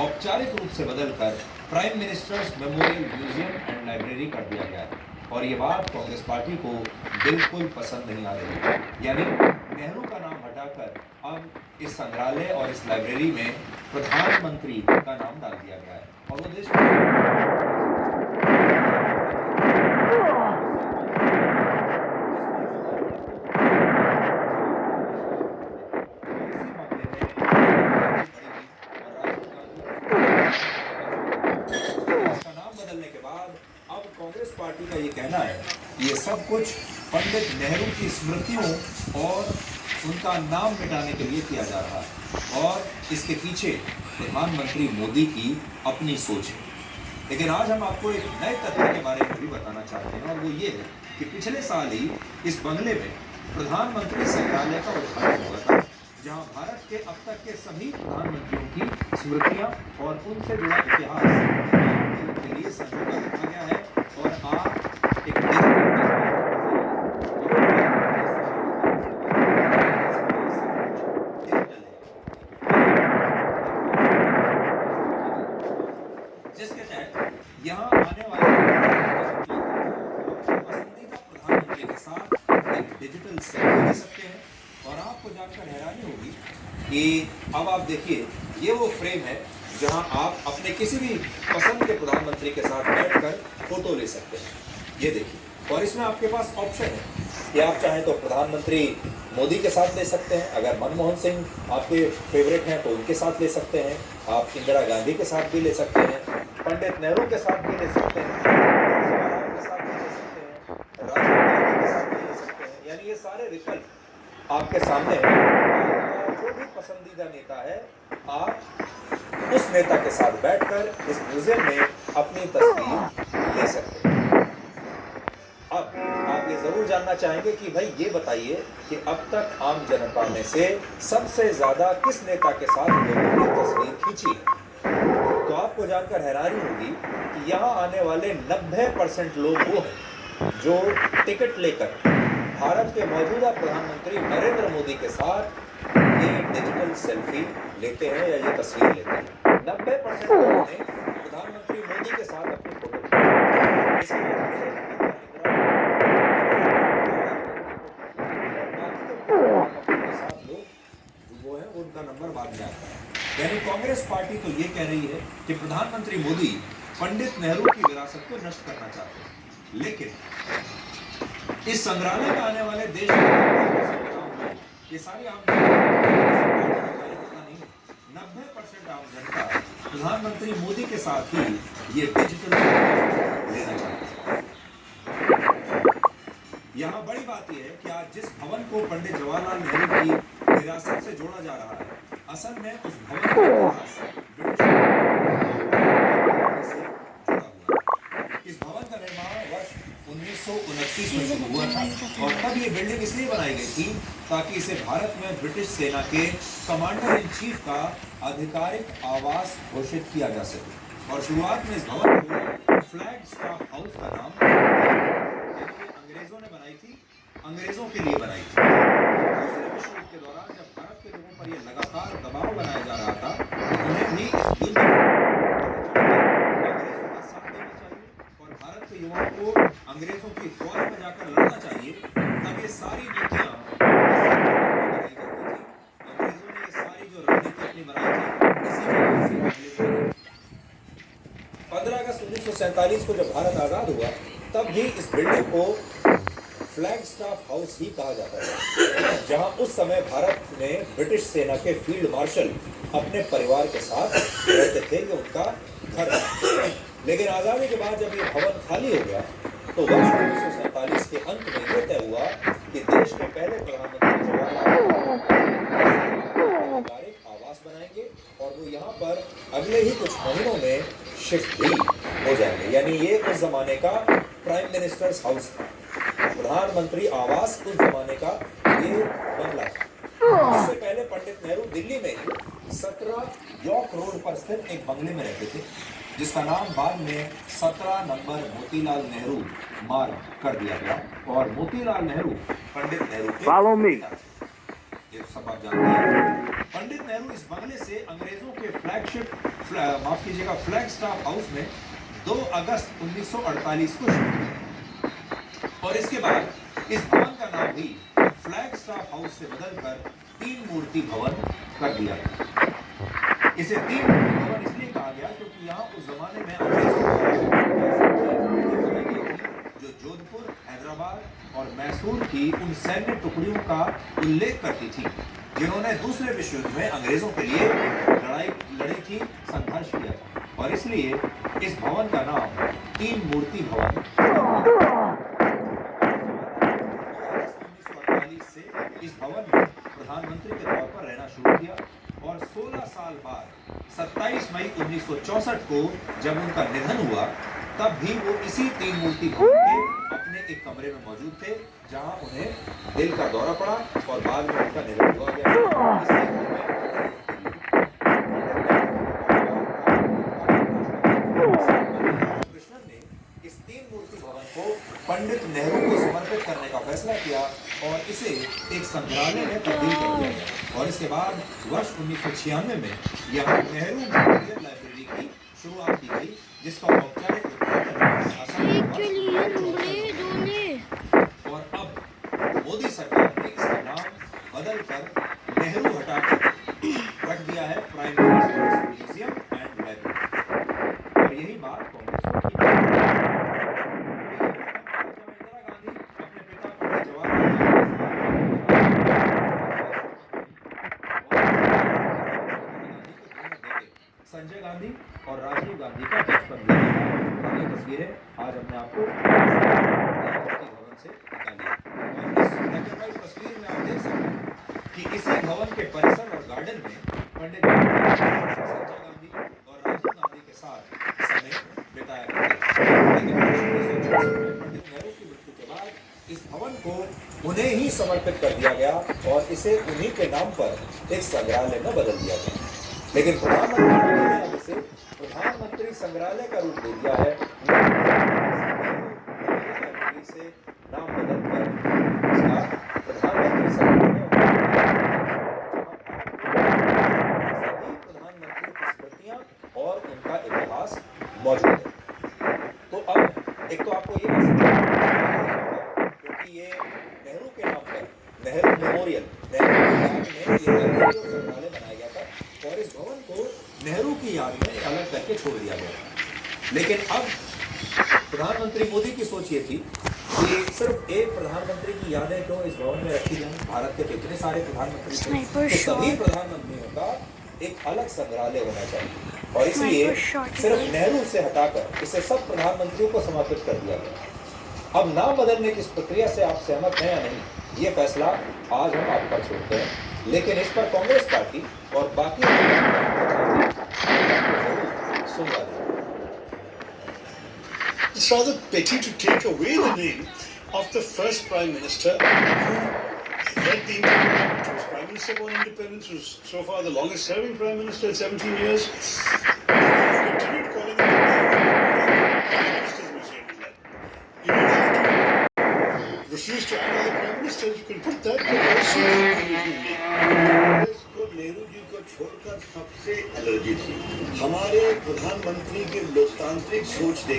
औपचारिक रूप से बदलकर prime ministers memorial museum and library कर दिया गया है। और ये बात कांग्रेस पार्टी को बिल्कुल पसंद नहीं आ रही है। यानी नेहरू का नाम हटाकर अब इस संग्रहालय और इस लाइब्रेरी में प्रधानमंत्री का नाम डाल दिया गया है और वो देश इसका नाम बदलने के बाद अब कांग्रेस पार्टी का ये कहना है ये सब कुछ पंडित नेहरू की स्मृतियों और उनका नाम मिटाने के लिए किया जा रहा है और इसके पीछे प्रधानमंत्री मोदी की अपनी सोच है। लेकिन आज हम आपको एक नए तथ्य के बारे में भी बताना चाहते हैं और वो ये है कि पिछले साल ही इस बंगले में प्रधानमंत्री संग्रहालय का उद्घाटन हुआ था, जहां भारत के अब तक के सभी प्रधानमंत्रियों की स्मृतियां और उनसे जुड़ा इतिहास के लिए संजोगा रखा गया है। और आप एक जिसके तहत यहाँ आने वाले पसंदीदा प्रधानमंत्री के साथ एक डिजिटल सेल्फी ले सकते हैं। और आपको जानकर हैरानी होगी कि अब आप देखिए ये वो फ्रेम है जहां आप अपने किसी भी पसंद के प्रधानमंत्री के साथ बैठकर फोटो ले सकते हैं। ये देखिए और इसमें आपके पास ऑप्शन है कि आप चाहें तो प्रधानमंत्री मोदी के साथ ले सकते हैं, अगर मनमोहन सिंह आपके फेवरेट हैं तो उनके साथ ले सकते हैं, आप इंदिरा गांधी के साथ भी ले सकते हैं, पंडित नेहरू के साथ भी ले सकते हैं, के साथ भी ले सकते हैं, राजीव गांधी के साथ भी ले सकते हैं। यानी ये सारे विकल्प आपके सामने हैं। जो भी पसंदीदा नेता है आप उस नेता के साथ बैठकर इस म्यूजियम में अपनी तस्वीर ले सकते हैं। अब आप ये जरूर जानना चाहेंगे कि भाई ये बताइए कि अब तक आम जनता में से सबसे ज्यादा किस नेता के साथ लोगों ने तस्वीर खींची है। तो आपको जानकर हैरानी होगी कि यहाँ आने वाले 90% लोग वो हैं जो टिकट लेकर भारत के मौजूदा प्रधानमंत्री नरेंद्र मोदी के साथ ये डिजिटल सेल्फी लेते हैं या ये तस्वीर लेते हैं। 90% लोगों ने प्रधानमंत्री मोदी के साथ अपनी फोटो वो है उनका नंबर बाद में आता है। यानी कांग्रेस पार्टी तो ये कह रही है कि प्रधानमंत्री मोदी पंडित नेहरू की विरासत को नष्ट करना चाहते हैं, लेकिन इस संग्रहालय में आने वाले देश के ये सारी आम नहीं, 90% आम जनता प्रधानमंत्री मोदी के साथ ही ये डिजिटल लेना चाहते हैं। यहाँ बड़ी बात यह है कि आज जिस भवन को पंडित जवाहरलाल नेहरू की विरासत से जोड़ा जा रहा है, असल में उस भवन का इतिहास से जुड़ा हुआ है। इस भवन का निर्माण वर्ष 1929 में शुरू हुआ था और तब ये बिल्डिंग इसलिए बनाई गई थी ताकि इसे भारत में ब्रिटिश सेना के कमांडर इन चीफ का आधिकारिक आवास घोषित किया जा सके। और शुरुआत में इस भवन को फ्लैग स्टाफ हाउस का नाम अंग्रेजों ने बनाई थी, अंग्रेजों के लिए बनाई थी। दूसरे विश्व युद्ध के दौरान जब भारत के लोगों पर यह लगातार दबाव बनाया जा रहा था, उन्हें भी इस युद्ध अंग्रेजों का साथ देना चाहिए और भारत के युवाओं को अंग्रेजों की फौज में जाकर लड़ना चाहिए। तब ये सारी नीतियां बनाई जाती थी। अंग्रेजों ने ये सारी जो रणनीति अपनी बनाई थी इसी जगह से 15 अगस्त 1947 को जब भारत आजाद हुआ तब भी इस बिल्डिंग को फ्लैग स्टाफ हाउस ही कहा जाता है, जहां उस समय भारत में ब्रिटिश सेना के फील्ड मार्शल अपने परिवार के साथ रहते थे। ये उनका घर था। लेकिन आजादी के बाद जब ये भवन खाली हो गया तो वर्ष 1947 के अंत में यह तय हुआ कि देश के पहले प्रधानमंत्री जवाहरलाल आधिकारिक आवास बनाएंगे और वो यहाँ पर अगले ही कुछ महीनों में शिफ्ट भी हो जाएंगे। यानी ये उस जमाने का प्राइम मिनिस्टर्स हाउस था, प्रधानमंत्री आवास उस जमाने का ये बंगला था। इससे पहले पंडित नेहरू दिल्ली में ही 17 यॉर्क रोड पर स्थित एक बंगले में रहते थे, जिसका नाम बाद में 17 नंबर मोतीलाल नेहरू मार्ग कर दिया गया और मोतीलाल नेहरू पंडित नेहरू के ये सब आप जानते हैं। पंडित नेहरू इस बंगले से अंग्रेजों के माफ कीजिएगा, फ्लैग स्टाफ हाउस में 2 अगस्त 1948 को शुरू हुए और इसके बाद इस भवन का नाम भी फ्लैग स्टाफ हाउस से बदलकर 3 मूर्ति भवन कर दिया गया। इसे 3 मूर्ति भवन इसलिए कहा गया क्योंकि यहाँ उस जमाने में अंग्रेजों जो जोधपुर, हैदराबाद और मैसूर की उन सैन्य टुकड़ियों का उल्लेख करती थी जिन्होंने दूसरे विश्व युद्ध में अंग्रेजों के लिए लड़ी थी, संघर्ष किया था और इसलिए इस भवन का नाम 3 मूर्ति भवन। 1948 से इस भवन में प्रधानमंत्री के तौर पर रहना शुरू किया और 16 साल बाद 27 मई 1964 को जब उनका निधन हुआ तब भी वो इसी 3 मूर्ति भवन के अपने एक कमरे में मौजूद थे जहां उन्हें दिल का दौरा पड़ा और बाद में उनका निधन हुआ गया। कृष्णन ने इस 3 मूर्ति भवन को पंडित नेहरू को समर्पित करने का फैसला किया और इसे एक संग्रहालय में तब्दील कर दिया गया और इसके बाद वर्ष 1996 में यहाँ नेहरू मेमोरियल लाइब्रेरी की शुरुआत की गई जिसका औपचारिक और अब मोदी सरकार ने इसका नाम बदलकर नेहरू हटाकर रख दिया है prime ministers museum and library. और यही बात कांग्रेस को ठीक है। इंदिरा गांधी अपने पिता पंडित जवाहरलाल संजय गांधी और राजीव गांधी का बचपन देखा। ये तस्वीरें आज हमने आपको भवन से निकाली और इस ब्लैक एंड व्हाइट तस्वीर में आप देख सकते हैं कि इसी भवन के परिसर और गार्डन में पंडित संजय गांधी और राजीव गांधी के साथ समय बिताया करते थे। लेकिन 1964 में पंडित नेहरू की मृत्यु के बाद इस भवन को उन्हें ही समर्पित कर दिया गया और इसे उन्हीं के नाम पर एक संग्रहालय में बदल दिया गया। लेकिन प्रधानमंत्री मोदी ने अब इसे प्रधानमंत्री संग्रहालय का रूप दे दिया है। से नाम बदलकर इसका प्रधानमंत्री संग्रहालय सभी प्रधानमंत्रियों की स्मृतियां और उनका इतिहास मौजूद है। तो अब एक तो आपको ये क्योंकि ये नेहरू के नाम पर नेहरू मेमोरियल संग्रहालय बनाया गया था और इस भवन को नेहरू की याद में अलग करके छोड़ दिया गया था। लेकिन अब प्रधानमंत्री मोदी की सोच ये थी कि सिर्फ एक प्रधानमंत्री की यादें क्यों इस भवन में रखी जाएं। भारत के कितने सारे प्रधानमंत्री थे तो सभी प्रधानमंत्रियों का एक अलग संग्रहालय होना चाहिए और इसलिए सिर्फ नेहरू से हटाकर इसे सब प्रधानमंत्रियों को समर्पित कर दिया गया। अब नाम बदलने की इस प्रक्रिया से आप सहमत हैं या नहीं, ये फैसला आज हम आप पर छोड़ते हैं, लेकिन इस पर कांग्रेस पार्टी और बाकी सुनवा दें। It's rather petty to take away the name of the first Prime Minister who led the independence, who was Prime Minister upon independence, who's so far the longest serving Prime Minister at 17 years. Continued calling it the Prime Minister's Museum. You don't have to refuse to add other Prime Ministers, you can put that, but also Nehru ji को छोड़कर सबसे allergy थी हमारे प्रधानमंत्री की लोकतांत्रिक सोच